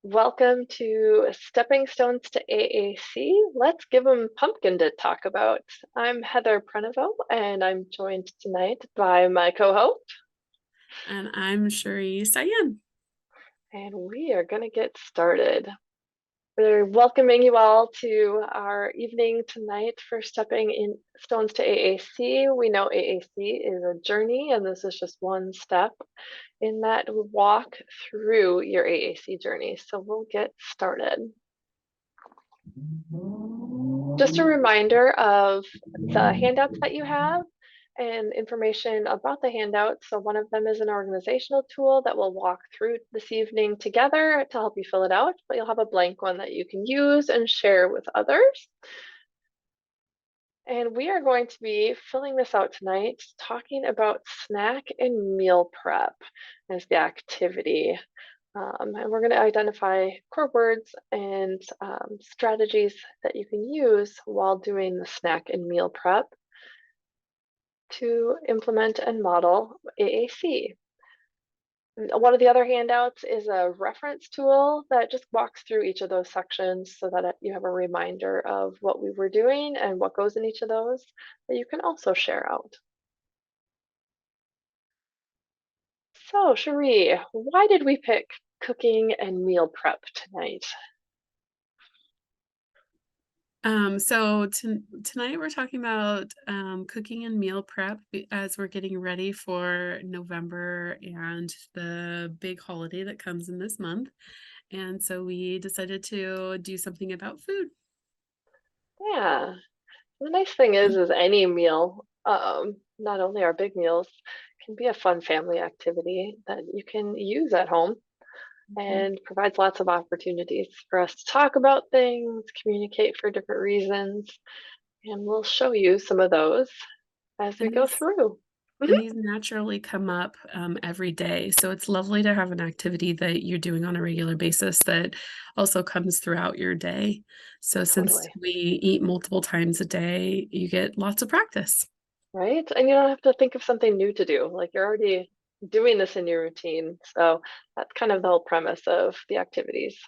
Welcome to Stepping Stones to AAC. Let's give them pumpkin to talk about. I'm Heather Prenovo, and I'm joined tonight by my co-host, And I'm Cherie Sayan. and we are going to get started. We're welcoming you all to our evening tonight for Stepping in Stones to AAC. We know AAC is a journey, and this is just one step in that walk through your AAC journey. So we'll get started. Just a reminder of the handouts that you have and information about the handouts. So one of them is an organizational tool that we'll walk through this evening together to help you fill it out, but you'll have a blank one that you can use and share with others. And we are going to be filling this out tonight, talking about snack and meal prep as the activity. And we're going to identify core words and strategies that you can use while doing the snack and meal prep to implement and model AAC. One of the other handouts is a reference tool that just walks through each of those sections so that you have a reminder of what we were doing and what goes in each of those that you can also share out. So, Cherie, why did we pick cooking and meal prep tonight? Tonight we're talking about cooking and meal prep as we're getting ready for November and the big holiday that comes in this month. And so we decided to do something about food. Yeah, the nice thing is any meal, not only our big meals, can be a fun family activity that you can use at home Mhm. and provides lots of opportunities for us to talk about things, communicate for different reasons, and we'll show you some of those as we And go these through. Mhm. and these naturally come up every day. So it's lovely to have an activity that you're doing on a regular basis that also comes throughout your day. So since Totally, we eat multiple times a day, you get lots of practice. right? And you don't have to think of something new to do. Like you're already doing this in your routine. So that's kind of the whole premise of the activities.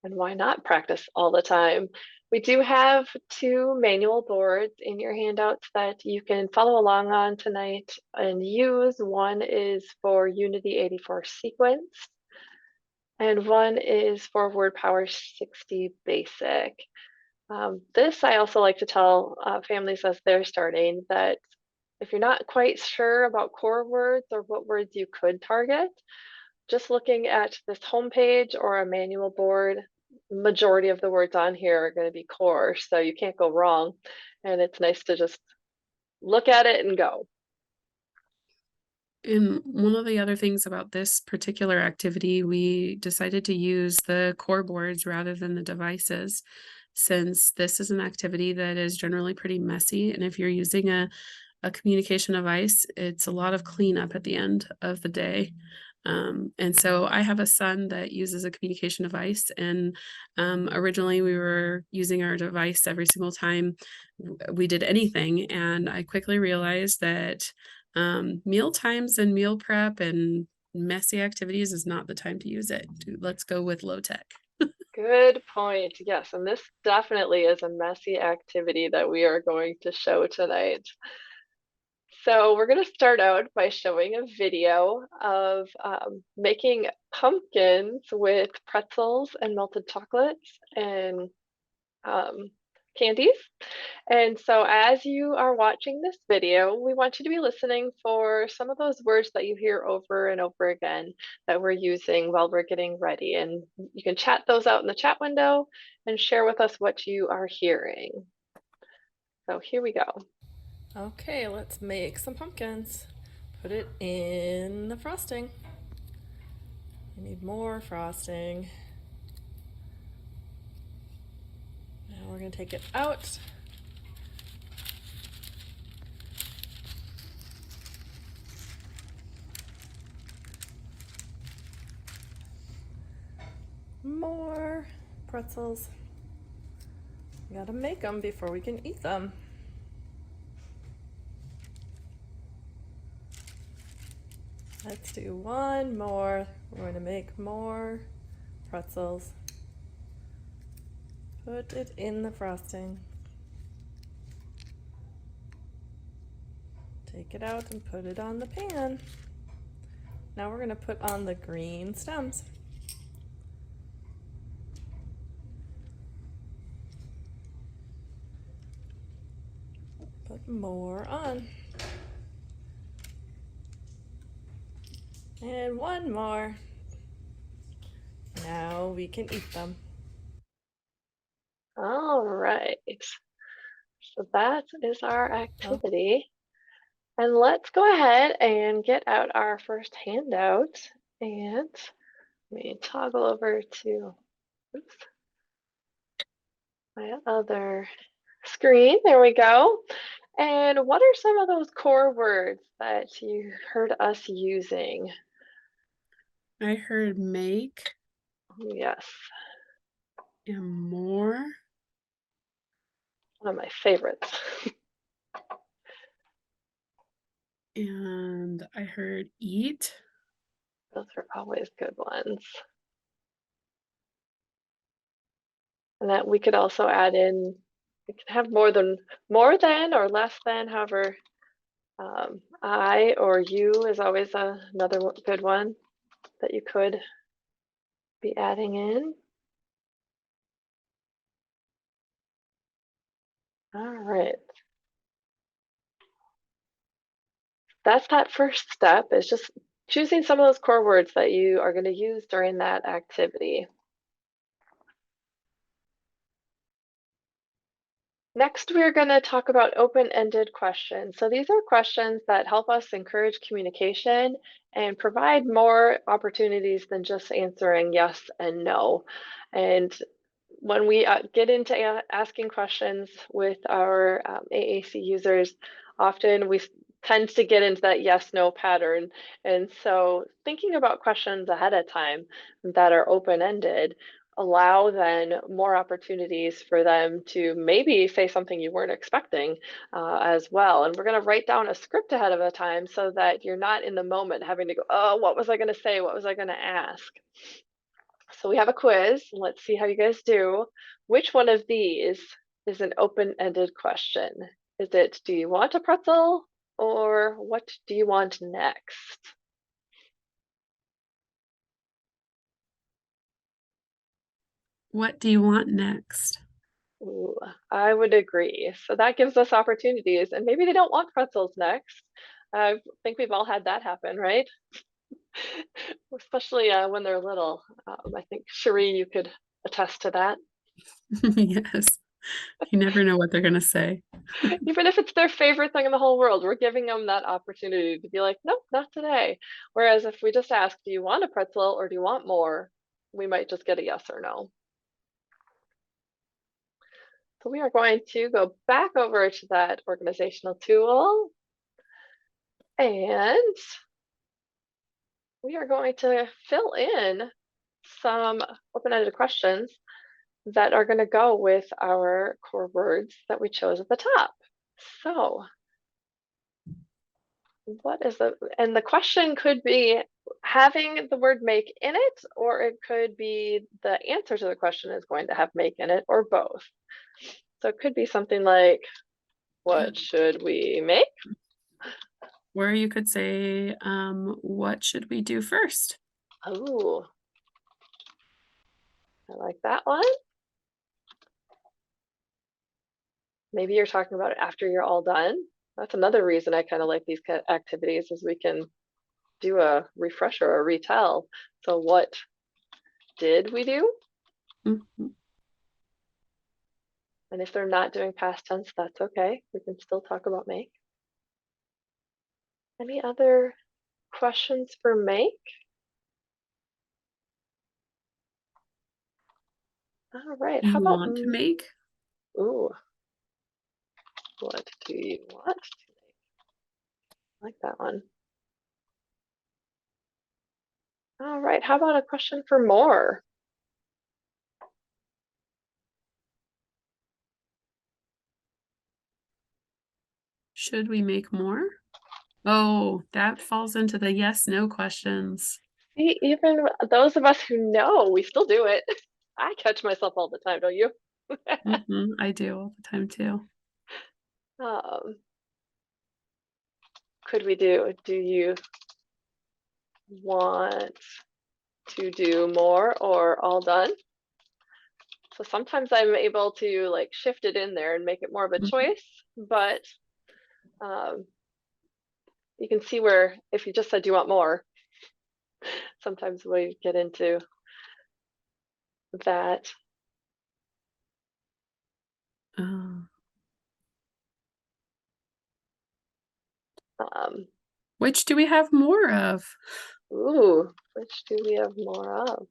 And why not practice all the time? We do have two manual boards in your handouts that you can follow along on tonight and use. One is for Unity 84 sequence, and one is for Word Power 60 Basic. This I also like to tell families as they're starting that if you're not quite sure about core words or what words you could target, just looking at this homepage or a manual board, majority of the words on here are going to be core, so you can't go wrong. And it's nice to just look at it and go. And one of the other things about this particular activity, we decided to use the core boards rather than the devices, since this is an activity that is generally pretty messy. And if you're using a communication device, it's a lot of cleanup at the end of the day. And so I have a son that uses a communication device, and originally we were using our device every single time we did anything. And I quickly realized that meal times and meal prep and messy activities is not the time to use it. Let's go with low tech. Good point. Yes, and this definitely is a messy activity that we are going to show tonight. So we're going to start out by showing a video of making pumpkins with pretzels and melted chocolates and um, candies. And so as you are watching this video, we want you to be listening for some of those words that you hear over and over again that we're using while we're getting ready. And you can chat those out in the chat window and share with us what you are hearing. So here we go. Okay, let's make some pumpkins. Put it in the frosting. I need more frosting. Now we're going to take it out. More pretzels. We gotta make them before we can eat them. Let's do one more. We're going to make more pretzels. Put it in the frosting. Take it out and put it on the pan. Now we're going to put on the green stems. Put more on. And one more. Now we can eat them. All right. So that is our activity. And let's go ahead and get out our first handout. And let me toggle over to my other screen. There we go. And what are some of those core words that you heard us using? I heard make Yes, and more. one of my favorites. And I heard eat. Those are always good ones. And that we could also add in, we could have more than or less than, however, I or you is always another good one that you could be adding in. All right. That's that first step, is just choosing some of those core words that you are going to use during that activity. Next, we're going to talk about open-ended questions. So these are questions that help us encourage communication and provide more opportunities than just answering yes and no. And when we get into asking questions with our AAC users, often we tend to get into that yes-no pattern. And so thinking about questions ahead of time that are open-ended allow then more opportunities for them to maybe say something you weren't expecting as well. And we're going to write down a script ahead of a time so that you're not in the moment having to go, oh, what was I going to say? What was I going to ask? So we have a quiz. Let's see how you guys do. Which one of these is an open-ended question? Is it, do you want a pretzel, or what do you want next? What do you want next? Ooh, I would agree. So that gives us opportunities, and maybe they don't want pretzels next. I think we've all had that happen, right? Especially when they're little. I think Cherie, you could attest to that. Yes. You never know what they're going to say. Even if it's their favorite thing in the whole world, we're giving them that opportunity to be like, nope, not today. Whereas if we just ask, do you want a pretzel or do you want more? We might just get a yes or no. So we are going to go back over to that organizational tool, and we are going to fill in some open-ended questions that are going to go with our core words that we chose at the top. So what is and the question could be having the word make in it, or it could be the answer to the question is going to have make in it, or both. So it could be something like, what should we make? Or you could say, what should we do first? Oh, I like that one. Maybe you're talking about it after you're all done. That's another reason I kind of like these activities, is we can do a refresher or retell. So what did we do? Mm-hmm. And if they're not doing past tense, that's okay. We can still talk about make. Any other questions for make? All right, how You about, want to make? ooh, what do you want to make? I like that one. All right, how about a question for more? Should we make more? Oh, that falls into the yes, no questions. See, even those of us who know, we still do it. I catch myself all the time, don't you? I do all the time too. Um, could we do you want to do more or all done? So sometimes I'm able to like shift it in there and make it more of a Mhm. choice, but you can see where if you just said, do you want more? Sometimes we get into that. Oh. Um, Which do we have more of? ooh, which do we have more of?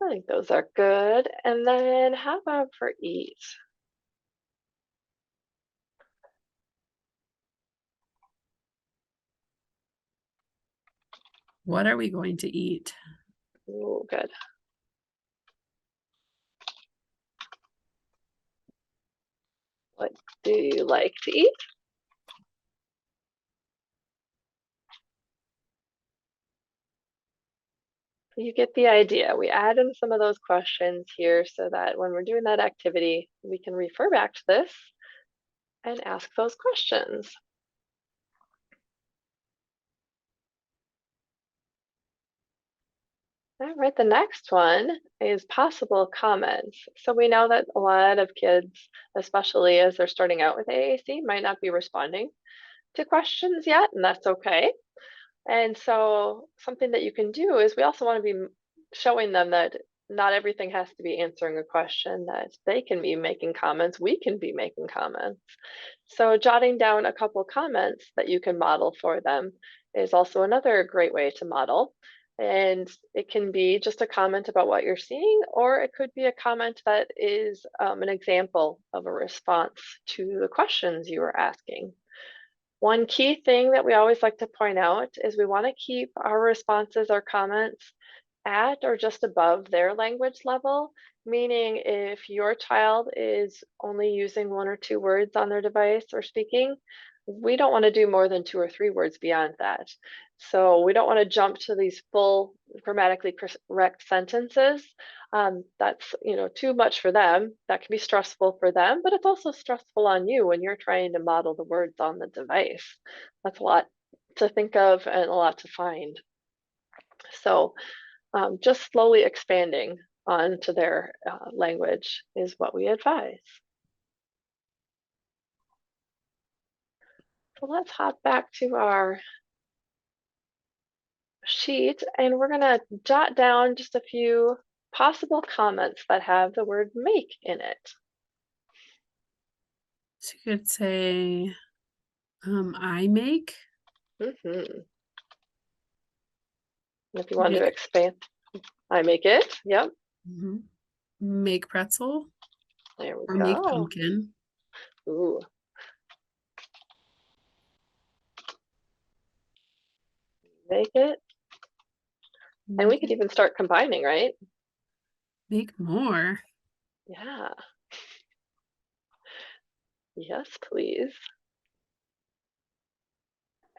I think those are good. And then how about for eat? What are we going to eat? Ooh, good. What do you like to eat? You get the idea. We add in some of those questions here so that when we're doing that activity, we can refer back to this and ask those questions. All right, the next one is possible comments. So we know that a lot of kids, especially as they're starting out with AAC, might not be responding to questions yet, and that's okay. And so something that you can do is we also want to be showing them that not everything has to be answering a question, that they can be making comments, we can be making comments. So jotting down a couple comments that you can model for them is also another great way to model. And it can be just a comment about what you're seeing, or it could be a comment that is an example of a response to the questions you were asking. One key thing that we always like to point out is we want to keep our responses or comments at or just above their language level, meaning if your child is only using 1 or 2 words on their device or speaking, we don't want to do more than 2 or 3 words beyond that. So we don't want to jump to these full grammatically correct sentences. That's too much for them. That can be stressful for them, but it's also stressful on you when you're trying to model the words on the device. That's a lot to think of and a lot to find. So just slowly expanding onto their language is what we advise. So let's hop back to our sheet and we're gonna jot down just a few possible comments that have the word make in it. So you could say, I make. Mm-hmm. If you want to Make expand, I make it. Yep. mhm. Make pretzel There we or make go. pumpkin. Ooh, make it. And we Make could it. even start combining, right? Make more. Yeah. Yes, please.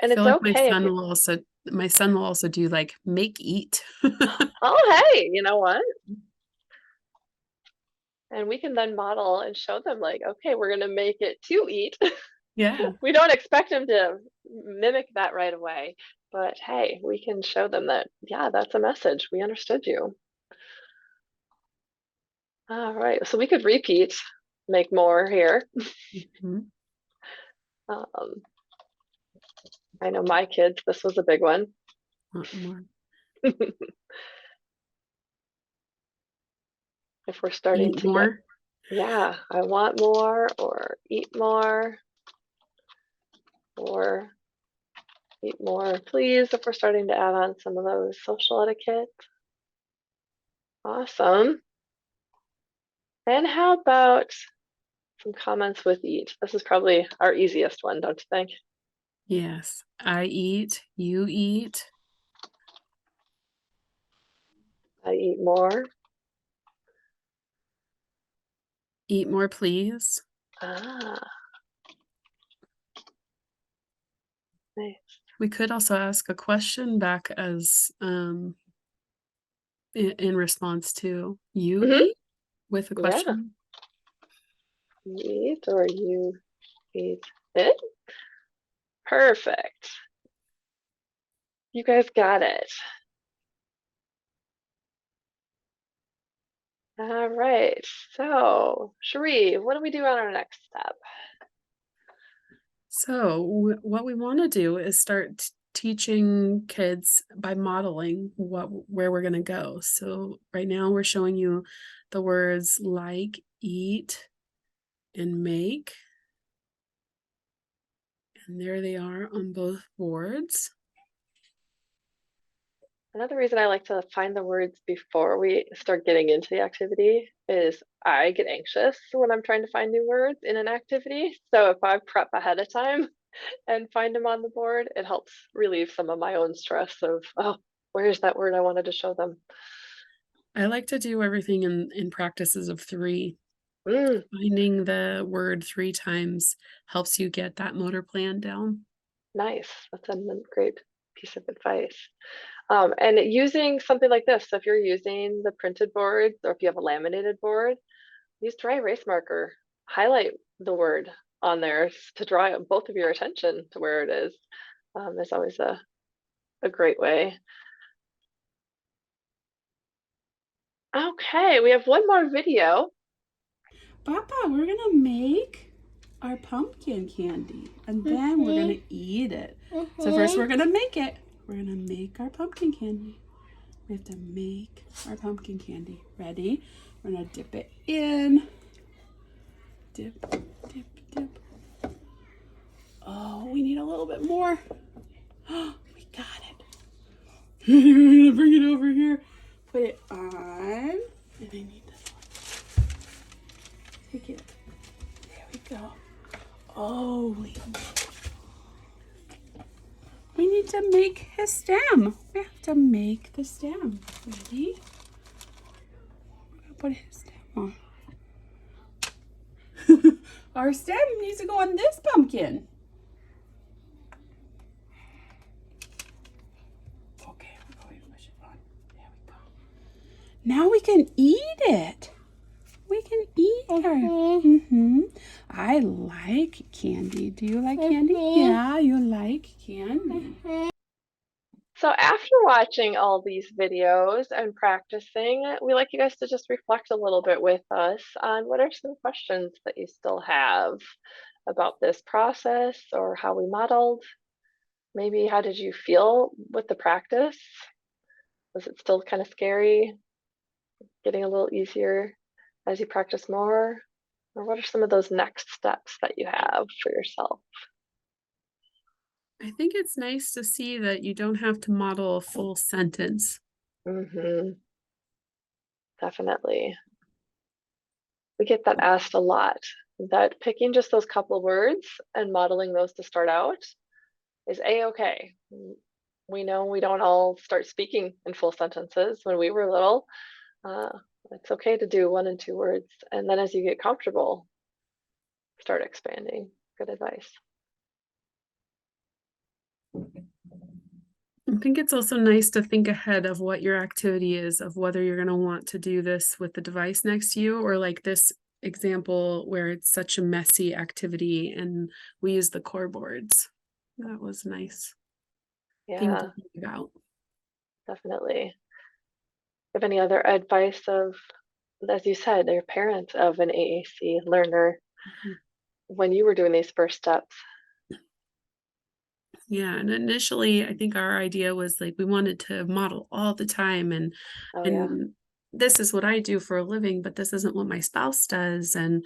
I And feel it's like okay if you, my son will also do like make eat. oh, hey, you know what? And we can then model and show them like, okay, we're going to make it to eat. Yeah. We don't expect them to mimic that right away, but hey, we can show them that, yeah, that's a message. We understood you. All right, so we could repeat, make more here. Mhm. Um, I know my kids, this was a big one. Want more. If we're starting Eat to get, more. yeah, I want more or eat more or eat more, please, if we're starting to add on some of those social etiquette. Awesome. And how about some comments with eat? This is probably our easiest one, don't you think? Yes. I eat, you eat. I eat more. Eat more, please. Ah, nice. We could also ask a question back as in response to you Mhm. eat with a Yeah. question. Eat or you eat it. Perfect. You guys got it. All right. So, Cherie, what do we do on our next step? So what we want to do is start teaching kids by modeling where we're going to go. So right now we're showing you the words like, eat, and make. And there they are on both boards. Another reason I like to find the words before we start getting into the activity is I get anxious when I'm trying to find new words in an activity. So if I prep ahead of time and find them on the board, it helps relieve some of my own stress of, oh, where's that word I wanted to show them? I like to do everything in practices of 3. Mm, Finding the word 3 times helps you get that motor plan down. nice. That's a great piece of advice. And using something like this, so if you're using the printed boards or if you have a laminated board, use dry erase marker, highlight the word on there to draw both of your attention to where it is. Is always a great way. Okay, we have one more video. Papa, we're gonna make our pumpkin candy and then we're gonna eat it. So first we're gonna make it. We're gonna make our pumpkin candy. We have to make our pumpkin candy. Ready? We're gonna dip it in. Dip, dip, dip. Oh, we need a little bit more. Oh, we got it. We're gonna bring it over here. Put it on. And I need this one. Take it. There we go. Oh, we need to make his stem. We have to make the stem. Ready? We're gonna put his stem on. Our stem needs to go on this pumpkin. Okay, we're going to push it on. There we go. Now we can eat it. We can eat her. I like candy. Do you like candy? Yeah, you like candy. So after watching all these videos and practicing, we like you guys to just reflect a little bit with us on what are some questions that you still have about this process or how we modeled. Maybe how did you feel with the practice? Was it still kind of scary, getting a little easier as you practice more? Or what are some of those next steps that you have for yourself? I think it's nice to see that you don't have to model a full sentence. Mm-hmm. Definitely. We get that asked a lot, that picking just those couple words and modeling those to start out is a-okay. We know we don't all start speaking in full sentences when we were little. Uh, it's okay to do 1 and 2 words. And then as you get comfortable, start expanding. Good advice. I think it's also nice to think ahead of what your activity is, of whether you're going to want to do this with the device next to you, or like this example where it's such a messy activity and we use the core boards. That was a nice thing to Yeah, think about. definitely. Have any other advice of, as you said, they're parents of an AAC learner Mhm. when you were doing these first steps? Yeah, and initially I think our idea was like we wanted to model all the time Oh yeah, and this is what I do for a living, but this isn't what my spouse does and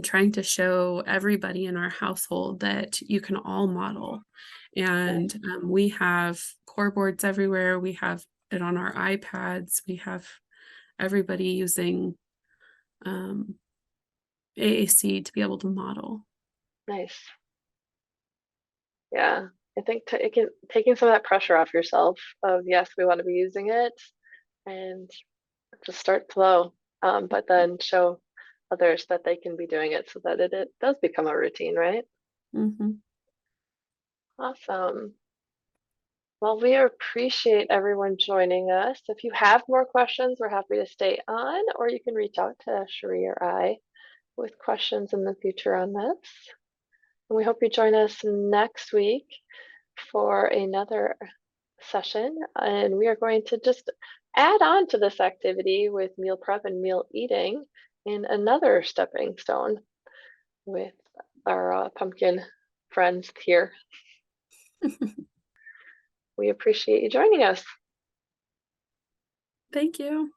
trying to show everybody in our household that you can all model. nice. And we have core boards everywhere. We have it on our iPads. We have everybody using AAC to be able to model. Nice. Yeah, I think taking some of that pressure off yourself of yes, we want to be using it and just start slow, but then show others that they can be doing it so that it does become a routine, right? Mm-hmm. Awesome. Well, we appreciate everyone joining us. If you have more questions, we're happy to stay on, or you can reach out to Cherie or I with questions in the future on this. And we hope you join us next week for another session. And we are going to just add on to this activity with meal prep and meal eating in another stepping stone with our pumpkin friends here. We appreciate you joining us. Thank you.